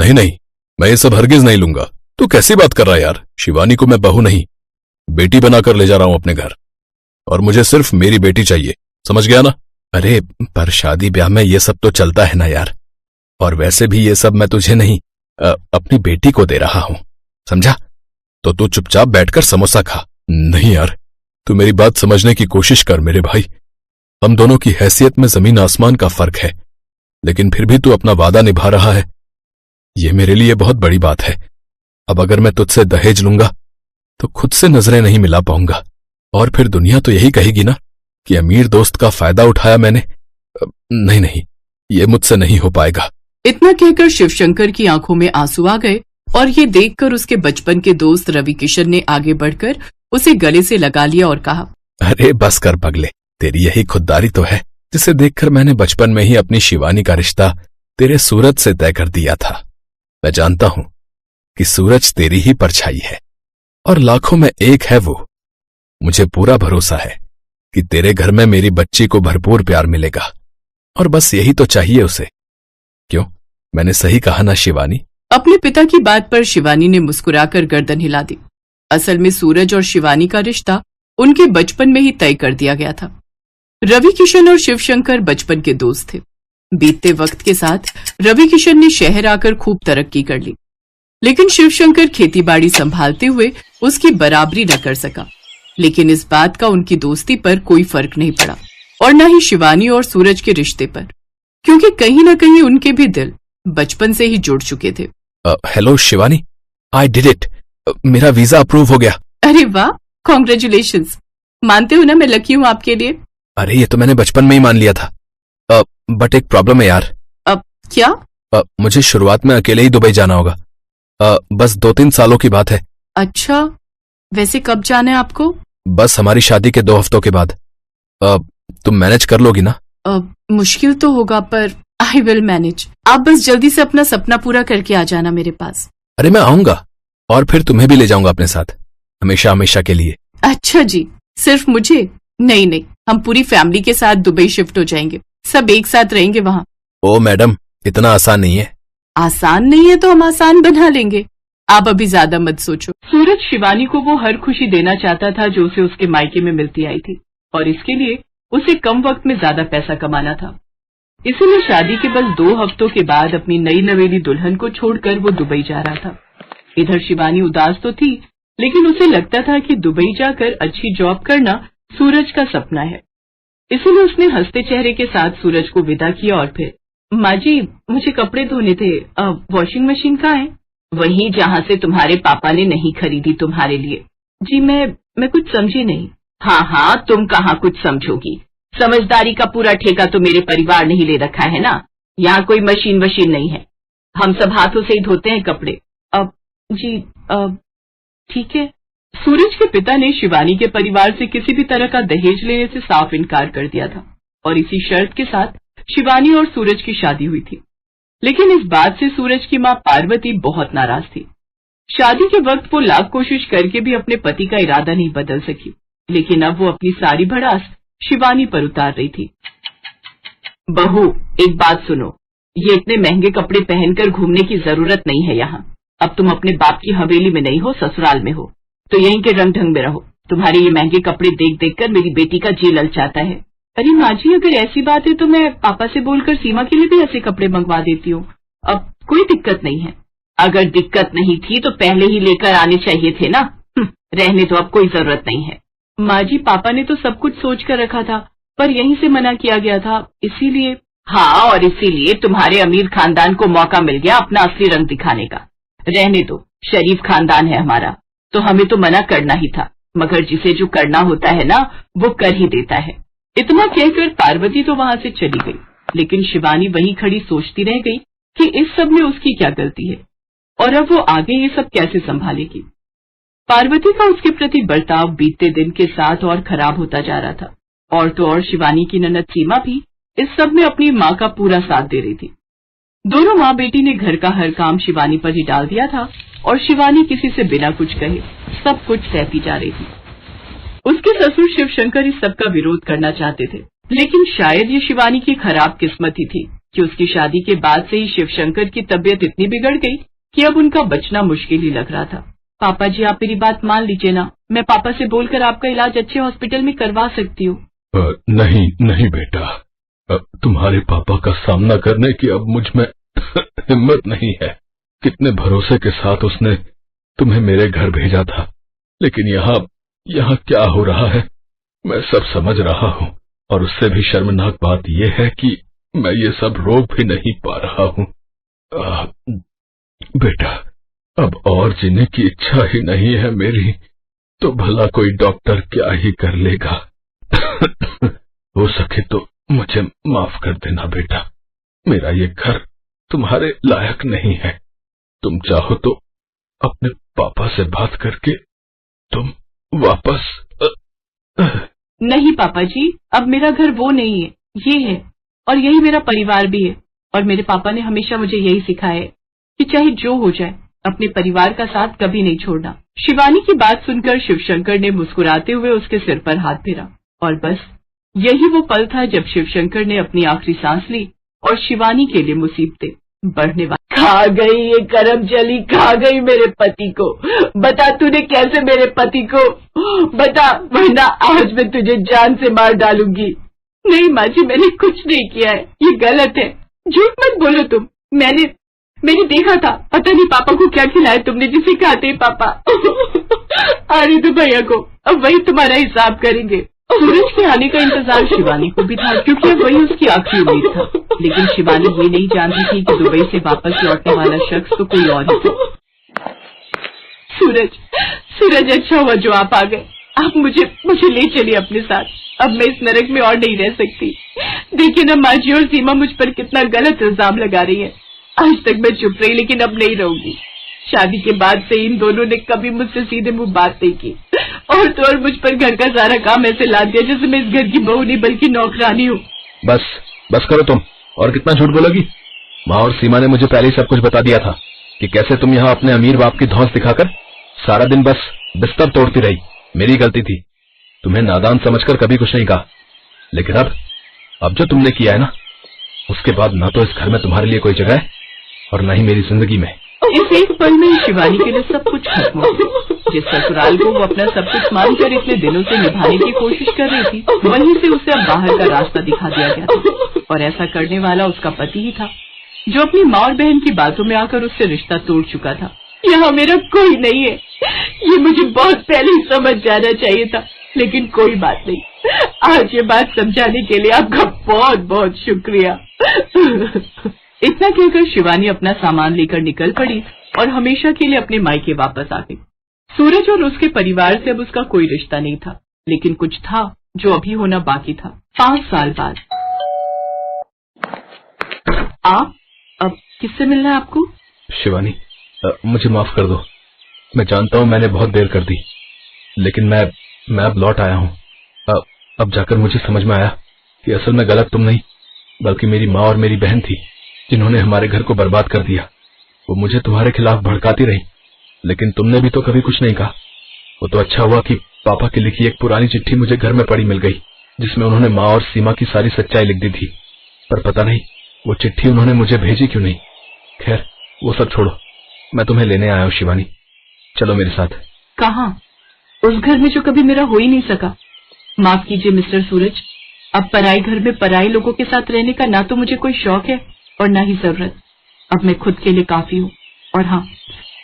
नहीं नहीं, मैं ये सब हरगिज नहीं लूंगा। तू कैसी बात कर रहा है यार? शिवानी को मैं बहू नहीं, बेटी बनाकर ले जा रहा हूं अपने घर, और मुझे सिर्फ मेरी बेटी चाहिए, समझ गया ना? अरे पर शादी ब्याह में ये सब तो चलता है ना यार, और वैसे भी ये सब मैं तुझे नहीं अपनी बेटी को दे रहा हूं, समझा? तो तू चुपचाप बैठकर समोसा खा। नहीं यार, तू मेरी बात समझने की कोशिश कर मेरे भाई। हम दोनों की हैसियत में जमीन आसमान का फर्क है, लेकिन फिर भी तू अपना वादा निभा रहा है, ये मेरे लिए बहुत बड़ी बात है। अब अगर मैं तुझसे दहेज लूंगा तो खुद से नजरें नहीं मिला पाऊंगा, और फिर दुनिया तो यही कहेगी ना कि अमीर दोस्त का फायदा उठाया मैंने। नहीं नहीं, ये मुझसे नहीं हो पाएगा। इतना कहकर शिवशंकर की आंखों में आंसू आ गए, और ये देखकर उसके बचपन के दोस्त रवि किशन ने आगे बढ़कर उसे गले से लगा लिया और कहा, अरे बस कर पगले, तेरी यही खुददारी तो है जिसे देखकर मैंने बचपन में ही अपनी शिवानी का रिश्ता तेरे सूरज से तय कर दिया था। मैं जानता हूं कि सूरज तेरी ही परछाई है, और लाखों में एक है वो। मुझे पूरा भरोसा है कि तेरे घर में मेरी बच्ची को भरपूर प्यार मिलेगा, और बस यही तो चाहिए उसे। क्यों, मैंने सही कहा ना शिवानी? अपने पिता की बात पर शिवानी ने मुस्कुराकर गर्दन हिला दी। असल में सूरज और शिवानी का रिश्ता उनके बचपन में ही तय कर दिया गया था। रवि किशन और शिवशंकर बचपन के दोस्त थे। बीतते वक्त के साथ रवि किशन ने शहर आकर खूब तरक्की कर ली, लेकिन शिवशंकर खेतीबाड़ी संभालते हुए उसकी बराबरी न कर सका। लेकिन इस बात का उनकी दोस्ती पर कोई फर्क नहीं पड़ा, और न ही शिवानी और सूरज के रिश्ते पर, क्योंकि कहीं न कहीं उनके भी दिल बचपन से ही जुड़ चुके थे। Hello Shivani, I did it, मेरा वीजा अप्रूव हो गया। अरे वाह, कॉन्ग्रेचुलेशंस। मानते हो ना मैं लकी हूँ आपके लिए। अरे ये तो मैंने बचपन में ही मान लिया था, बट एक प्रॉब्लम है यार। क्या? मुझे शुरुआत में अकेले ही दुबई जाना होगा, बस 2-3 सालों की बात है। अच्छा, वैसे कब जाना है आपको? बस हमारी शादी के 2 हफ्तों के बाद। तुम मैनेज कर लोगी ना? मुश्किल तो होगा, पर आई विल मैनेज। आप बस जल्दी से अपना सपना पूरा करके आ जाना मेरे पास। अरे मैं आऊंगा, और फिर तुम्हें भी ले जाऊंगा अपने साथ, हमेशा हमेशा के लिए। अच्छा जी, सिर्फ मुझे? नहीं नहीं, हम पूरी फैमिली के साथ दुबई शिफ्ट हो जाएंगे, सब एक साथ रहेंगे वहाँ। ओ मैडम, इतना आसान नहीं है। आसान नहीं है तो हम आसान बना लेंगे, आप अभी ज्यादा मत सोचो। सूरज शिवानी को वो हर खुशी देना चाहता था जो उसे उसके मायके में मिलती आई थी, और इसके लिए उसे कम वक्त में ज्यादा पैसा कमाना था। इसीलिए शादी के बस 2 हफ्तों के बाद अपनी नई नवेली दुल्हन को छोड़कर वो दुबई जा रहा था। इधर शिवानी उदास तो थी, लेकिन उसे लगता था कि दुबई जाकर अच्छी जॉब करना सूरज का सपना है। इसीलिए उसने हंसते चेहरे के साथ सूरज को विदा किया, और फिर, माँ जी मुझे कपड़े धोने थे, वॉशिंग मशीन कहाँ है? वहीं जहाँ से तुम्हारे पापा ने नहीं खरीदी तुम्हारे लिए। जी मैं कुछ समझी नहीं। हाँ, तुम कहाँ कुछ समझोगी, समझदारी का पूरा ठेका तो मेरे परिवार ने ही ले रखा है ना। यहाँ कोई मशीन वशीन नहीं है, हम सब हाथों से ही धोते हैं कपड़े। जी ठीक है। सूरज के पिता ने शिवानी के परिवार से किसी भी तरह का दहेज लेने से साफ इनकार कर दिया था, और इसी शर्त के साथ शिवानी और सूरज की शादी हुई थी। लेकिन इस बात से सूरज की माँ पार्वती बहुत नाराज थी। शादी के वक्त वो लाख कोशिश करके भी अपने पति का इरादा नहीं बदल सकी, लेकिन अब वो अपनी सारी भड़ास शिवानी पर उतार रही थी। बहू, एक बात सुनो, ये इतने महंगे कपड़े पहनकर घूमने की जरूरत नहीं है यहाँ। अब तुम अपने बाप की हवेली में नहीं हो, ससुराल में हो, तो यहीं के रंग ढंग में रहो। तुम्हारे ये महंगे कपड़े देख देख कर मेरी बेटी का जी ललचाता है। अरे माँ जी, अगर ऐसी बात है तो मैं पापा से बोलकर सीमा के लिए भी ऐसे कपड़े मंगवा देती हूँ, अब कोई दिक्कत नहीं है। अगर दिक्कत नहीं थी तो पहले ही लेकर आने चाहिए थे ना। रहने तो अब कोई जरूरत नहीं है। माँ जी, पापा ने तो सब कुछ सोच कर रखा था, पर यहीं से मना किया गया था, इसीलिए। हाँ, और इसीलिए तुम्हारे अमीर खानदान को मौका मिल गया अपना असली रंग दिखाने का। रहने दो, शरीफ खानदान है हमारा, तो हमें तो मना करना ही था, मगर जिसे जो करना होता है ना वो कर ही देता है। इतना कहकर पार्वती तो वहां से चली गई, लेकिन शिवानी वहीं खड़ी सोचती रह गई कि इस सब में उसकी क्या गलती है, और अब वो आगे ये सब कैसे संभालेगी। पार्वती का उसके प्रति बर्ताव बीतते दिन के साथ और खराब होता जा रहा था, और तो और शिवानी की ननद सीमा भी इस सब में अपनी माँ का पूरा साथ दे रही थी। दोनों माँ बेटी ने घर का हर काम शिवानी पर ही डाल दिया था, और शिवानी किसी से बिना कुछ कहे सब कुछ सहती जा रही थी। उसके ससुर शिवशंकर इस सब का विरोध करना चाहते थे, लेकिन शायद ये शिवानी की खराब किस्मत ही थी कि उसकी शादी के बाद से ही शिवशंकर की तबीयत इतनी बिगड़ गई कि अब उनका बचना मुश्किल ही लग रहा था। पापा जी, आप मेरी बात मान लीजिए ना, मैं पापा से बोलकर आपका इलाज अच्छे हॉस्पिटल में करवा सकती हूँ। नहीं नहीं बेटा, तुम्हारे पापा का सामना करने की अब मुझ में हिम्मत नहीं है। कितने भरोसे के साथ उसने तुम्हें मेरे घर भेजा था, लेकिन यहाँ क्या हो रहा है मैं सब समझ रहा हूँ। और उससे भी शर्मनाक बात यह है कि मैं ये सब रोक भी नहीं पा रहा हूँ। बेटा, अब और जीने की इच्छा ही नहीं है मेरी, तो भला कोई डॉक्टर क्या ही कर लेगा। हो सके तो मुझे माफ कर देना बेटा, मेरा ये घर तुम्हारे लायक नहीं है। तुम चाहो तो अपने पापा से बात करके तुम वापस नहीं पापा जी, अब मेरा घर वो नहीं है, ये है, और यही मेरा परिवार भी है। और मेरे पापा ने हमेशा मुझे यही सिखाया है कि चाहे जो हो जाए, अपने परिवार का साथ कभी नहीं छोड़ना। शिवानी की बात सुनकर शिवशंकर ने मुस्कुराते हुए उसके सिर पर हाथ फेरा, और बस यही वो पल था जब शिवशंकर ने अपनी आखिरी सांस ली और शिवानी के लिए मुसीबतें बढ़ने वाली। खा गई ये करम जली, खा गई मेरे पति को। बता तूने कैसे मेरे पति को, बता, वरना आज मैं तुझे जान से मार डालूंगी। नहीं माँ जी, मैंने कुछ नहीं किया है, ये गलत है। झूठ मत बोलो तुम। मैंने देखा था, पता नहीं पापा को क्या खिलाया तुमने जिसे खाते हैं पापा। अरे तो भैया को, अब वही तुम्हारा हिसाब करेंगे। सूरज के आने का इंतजार शिवानी को भी था, क्योंकि अब वही उसकी आखिरी उम्मीद था। लेकिन शिवानी ये नहीं जानती थी कि दुबई से वापस लौटने वाला शख्स तो कोई और ही था। सूरज, अच्छा हुआ जो आप आ गए। आप मुझे ले चलिए अपने साथ। अब मैं इस नरक में और नहीं रह सकती। देखिए ना माँ जी और सीमा मुझ पर कितना गलत इल्जाम लगा रही है। आज तक मैं चुप रही, लेकिन अब नहीं रहूंगी। शादी के बाद से इन दोनों ने कभी मुझसे सीधे मुंह बात नहीं की, और तो और मुझ पर घर का सारा काम ऐसे ला दिया जैसे मैं इस घर की बहू नहीं बल्कि नौकरानी हूँ। बस करो तुम, और कितना झूठ बोलोगी। माँ और सीमा ने मुझे पहले ही सब कुछ बता दिया था कि कैसे तुम यहाँ अपने अमीर बाप की धौंस दिखाकर सारा दिन बस बिस्तर तोड़ती रही। मेरी गलती थी, तुम्हें नादान समझकर कभी कुछ नहीं कहा। लेकिन अब जो तुमने किया है ना, उसके बाद ना तो इस घर में तुम्हारे लिए कोई जगह है और न ही मेरी जिंदगी में। इस एक पल में शिवानी के लिए सब कुछ खत्म हो गया। जिस ससुराल को वो अपना सब कुछ मानकर इतने दिनों से निभाने की कोशिश कर रही थी, वहीं से उसे अब बाहर का रास्ता दिखा दिया गया था। और ऐसा करने वाला उसका पति ही था, जो अपनी माँ और बहन की बातों में आकर उससे रिश्ता तोड़ चुका था। यहाँ मेरा कोई नहीं है, ये मुझे बहुत पहले ही समझ जाना चाहिए था, लेकिन कोई बात नहीं। आज ये बात समझाने के लिए आपका बहुत बहुत शुक्रिया। इतना कहकर शिवानी अपना सामान लेकर निकल पड़ी और हमेशा के लिए अपने मायके वापस आ गई। सूरज और उसके परिवार से अब उसका कोई रिश्ता नहीं था, लेकिन कुछ था जो अभी होना बाकी था। 5 साल बाद। आप अब किससे मिलना है आपको? शिवानी, मुझे माफ कर दो। मैं जानता हूँ मैंने बहुत देर कर दी, लेकिन मैं अब लौट आया हूँ। अब जाकर मुझे समझ में आया कि असल में गलत तुम नहीं, बल्कि मेरी माँ और मेरी बहन थी, जिन्होंने हमारे घर को बर्बाद कर दिया। वो मुझे तुम्हारे खिलाफ भड़काती रही, लेकिन तुमने भी तो कभी कुछ नहीं कहा। वो तो अच्छा हुआ कि पापा की लिखी एक पुरानी चिट्ठी मुझे घर में पड़ी मिल गई, जिसमें उन्होंने माँ और सीमा की सारी सच्चाई लिख दी थी। पर पता नहीं वो चिट्ठी उन्होंने मुझे भेजी क्यों नहीं। खैर, वो सब छोड़ो, मैं तुम्हें लेने आया हूँ शिवानी, चलो मेरे साथ। कहाँ? उस घर में जो कभी मेरा हो ही नहीं सका। माफ कीजिए मिस्टर सूरज, अब पराए घर में पराए लोगों के साथ रहने का ना तो मुझे कोई शौक है और ना ही जरूरत। अब मैं खुद के लिए काफी हूँ। और हाँ,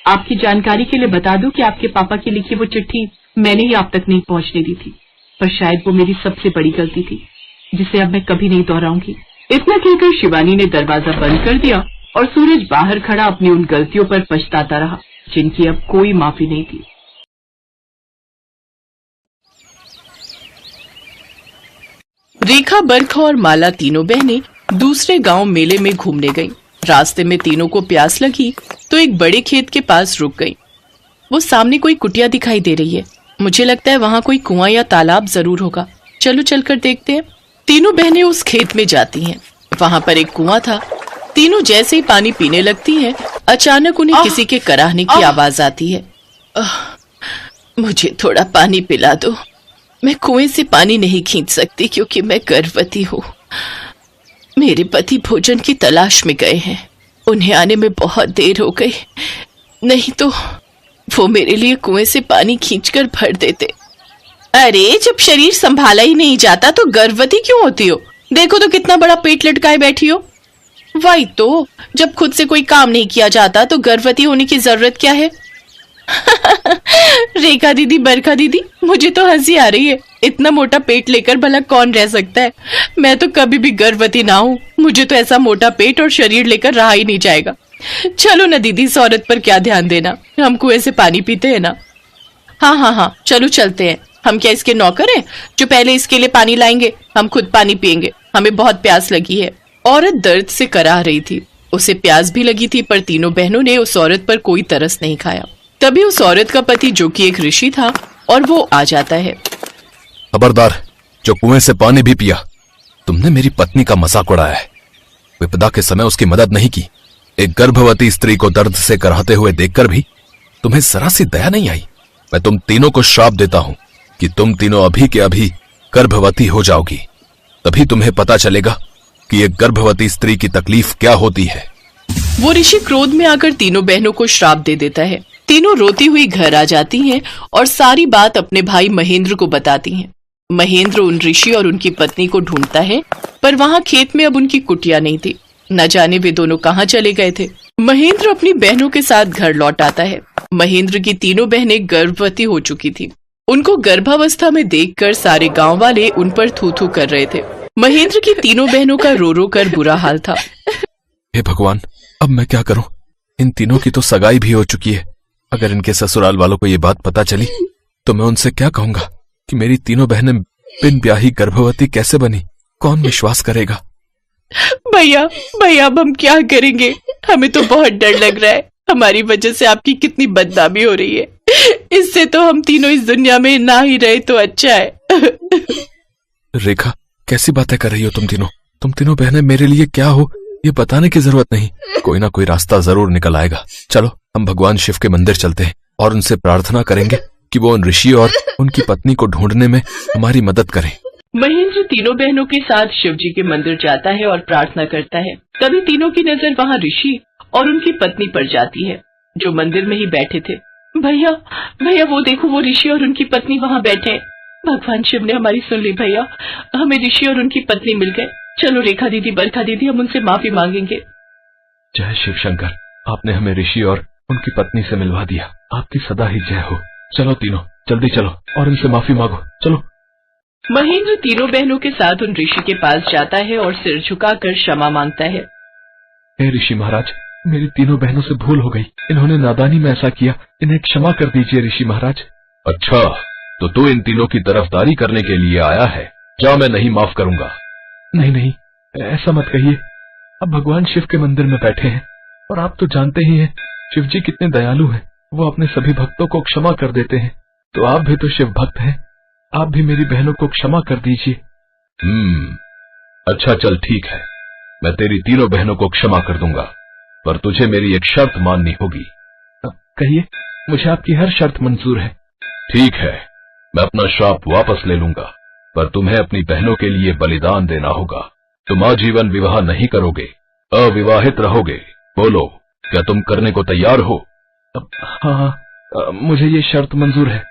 आपकी जानकारी के लिए बता दूं कि आपके पापा की लिखी वो चिट्ठी मैंने ही आप तक नहीं पहुँचने दी थी, पर शायद वो मेरी सबसे बड़ी गलती थी, जिसे अब मैं कभी नहीं दोहराऊंगी। इतना कहकर शिवानी ने दरवाजा बंद कर दिया और सूरज बाहर खड़ा अपनी उन गलतियों पर पछताता रहा, जिनकी अब कोई माफी नहीं थी। रेखा, बरखा और माला तीनों बहनें दूसरे गांव मेले में घूमने गईं। रास्ते में तीनों को प्यास लगी तो एक बड़े खेत के पास रुक गईं। वो सामने कोई कुटिया दिखाई दे रही है। मुझे लगता है वहां कोई कुआं या तालाब जरूर होगा। चलो चलकर देखते हैं। तीनों बहनें उस खेत में जाती हैं। वहां पर एक कुआं था। तीनों जैसे ही पानी पीने लगती हैं, अचानक उन्हें किसी के कराहने की आवाज आती है। मुझे थोड़ा पानी पिला दो। मैं कुएं से पानी नहीं खींच सकती क्योंकि मैं गर्भवती हूँ। मेरे पति भोजन की तलाश में गए हैं। उन्हें आने में बहुत देर हो गई, नहीं तो वो मेरे लिए कुएं से पानी खींचकर भर देते। अरे जब शरीर संभाला ही नहीं जाता तो गर्भवती क्यों होती हो? देखो तो कितना बड़ा पेट लटकाए बैठी हो। वही तो, जब खुद से कोई काम नहीं किया जाता तो गर्भवती होने की जरूरत क्या है? रेखा दीदी, बरखा दीदी, मुझे तो हंसी आ रही है। इतना मोटा पेट लेकर भला कौन रह सकता है? मैं तो कभी भी गर्भवती ना हूँ। मुझे तो ऐसा मोटा पेट और शरीर लेकर रहा ही नहीं जाएगा। चलो ना दीदी, इस औरत पर क्या ध्यान देना, हम कुएं से पानी पीते हैं ना। हाँ, चलो चलते हैं। हम क्या इसके नौकर हैं जो पहले इसके लिए पानी लाएंगे? हम खुद पानी पियेंगे, हमें बहुत प्यास लगी है। औरत दर्द से कराह रही थी। उसे प्यास भी लगी थी, पर तीनों बहनों ने उस औरत पर कोई तरस नहीं खाया। तभी उस औरत का पति, जो कि एक ऋषि था, और वो आ जाता है। खबरदार, जो कुएं से पानी भी पिया, तुमने मेरी पत्नी का मजाक उड़ाया है। विपदा के समय उसकी मदद नहीं की। एक गर्भवती स्त्री को दर्द से कराहते हुए देखकर भी तुम्हें जरा सी दया नहीं आई। मैं तुम तीनों को श्राप देता हूं कि तुम तीनों अभी के अभी गर्भवती हो जाओगी। तभी तुम्हें पता चलेगा कि एक गर्भवती स्त्री की तकलीफ क्या होती है। वो ऋषि क्रोध में आकर तीनों बहनों को श्राप दे देता है। तीनों रोती हुई घर आ जाती हैं और सारी बात अपने भाई महेंद्र को बताती हैं। महेंद्र उन ऋषि और उनकी पत्नी को ढूंढता है, पर वहाँ खेत में अब उनकी कुटिया नहीं थी। न जाने वे दोनों कहाँ चले गए थे। महेंद्र अपनी बहनों के साथ घर लौट आता है। महेंद्र की तीनों बहनें गर्भवती हो चुकी थी। उनको गर्भावस्था में देखकर सारे गांव वाले उन पर थू थू कर रहे थे। महेंद्र की तीनों बहनों का रो रो कर बुरा हाल था। हे भगवान, अब मैं क्या करूं? इन तीनों की तो सगाई भी हो चुकी है। अगर इनके ससुराल वालों को ये बात पता चली तो मैं उनसे क्या कहूंगा कि मेरी तीनों बहनें बिन ब्याही गर्भवती कैसे बनी? कौन विश्वास करेगा? भैया, अब हम क्या करेंगे? हमें तो बहुत डर लग रहा है। हमारी वजह से आपकी कितनी बदनामी हो रही है। इससे तो हम तीनों इस दुनिया में ना ही रहे तो अच्छा है। रेखा, कैसी बातें कर रही हो तुम तीनों? तुम तीनों बहनें मेरे लिए क्या हो ये बताने की जरूरत नहीं। कोई ना कोई रास्ता जरूर निकल आएगा। चलो हम भगवान शिव के मंदिर चलते हैं और उनसे प्रार्थना करेंगे कि वो उन ऋषि और उनकी पत्नी को ढूंढने में हमारी मदद करें। महेंद्र तीनों बहनों के साथ शिव जी के मंदिर जाता है और प्रार्थना करता है। तभी तीनों की नजर वहाँ ऋषि और उनकी पत्नी पर जाती है, जो मंदिर में ही बैठे थे। भैया, वो देखो, वो ऋषि और उनकी पत्नी वहाँ बैठे हैं। भगवान शिव ने हमारी सुन ली भैया, हमें ऋषि और उनकी पत्नी मिल गए। चलो रेखा दीदी, बरखा दीदी, हम उनसे माफी मांगेंगे। जय शिव शंकर, आपने हमें ऋषि और उनकी पत्नी से मिलवा दिया। आपकी सदा ही जय हो। चलो तीनों जल्दी चलो और उनसे माफी मांगो। चलो। महेंद्र तीनों बहनों के साथ उन ऋषि के पास जाता है और सिर झुकाकर क्षमा मांगता है। हे ऋषि महाराज, मेरी तीनों बहनों से भूल हो गई। इन्होंने नादानी में ऐसा किया, इन्हें क्षमा कर दीजिए ऋषि महाराज। अच्छा, तो तू इन तीनों की तरफदारी करने के लिए आया है? जा, मैं नहीं माफ करूंगा। नहीं, ऐसा मत कहिए। अब भगवान शिव के मंदिर में बैठे हैं और आप तो जानते ही हैं शिव जी कितने दयालु हैं। वो अपने सभी भक्तों को क्षमा कर देते हैं। तो आप भी तो शिव भक्त हैं, आप भी मेरी बहनों को क्षमा कर दीजिए। अच्छा चल ठीक है, मैं तेरी तीनों बहनों को क्षमा कर दूंगा, पर तुझे मेरी एक शर्त माननी होगी। कहिए, मुझे आपकी हर शर्त मंजूर है। ठीक है, मैं अपना श्राप वापस ले लूंगा, पर तुम्हें अपनी बहनों के लिए बलिदान देना होगा। तुम आजीवन विवाह नहीं करोगे, अविवाहित रहोगे। बोलो, क्या तुम करने को तैयार हो? हाँ, मुझे ये शर्त मंजूर है।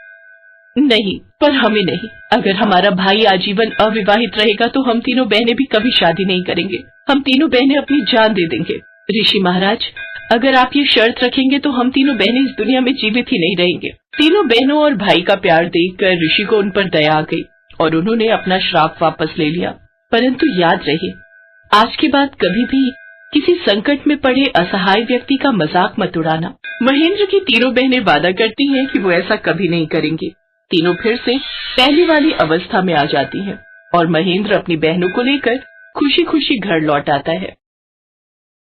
नहीं, पर हमें नहीं। अगर हमारा भाई आजीवन अविवाहित रहेगा तो हम तीनों बहनें भी कभी शादी नहीं करेंगे। हम तीनों बहनें अपनी जान दे देंगे। ऋषि महाराज, अगर आप ये शर्त रखेंगे तो हम तीनों बहनें इस दुनिया में जीवित ही नहीं रहेंगे। तीनों बहनों और भाई का प्यार देखकर ऋषि को उन पर दया आ गई और उन्होंने अपना श्राप वापस ले लिया। परंतु याद रहे, आज के बाद कभी भी किसी संकट में पड़े असहाय व्यक्ति का मजाक मत उड़ाना। महेंद्र की तीनों बहनें वादा करती हैं कि वो ऐसा कभी नहीं करेंगे। तीनों फिर से पहली वाली अवस्था में आ जाती हैं और महेंद्र अपनी बहनों को लेकर खुशी खुशी घर लौट आता है।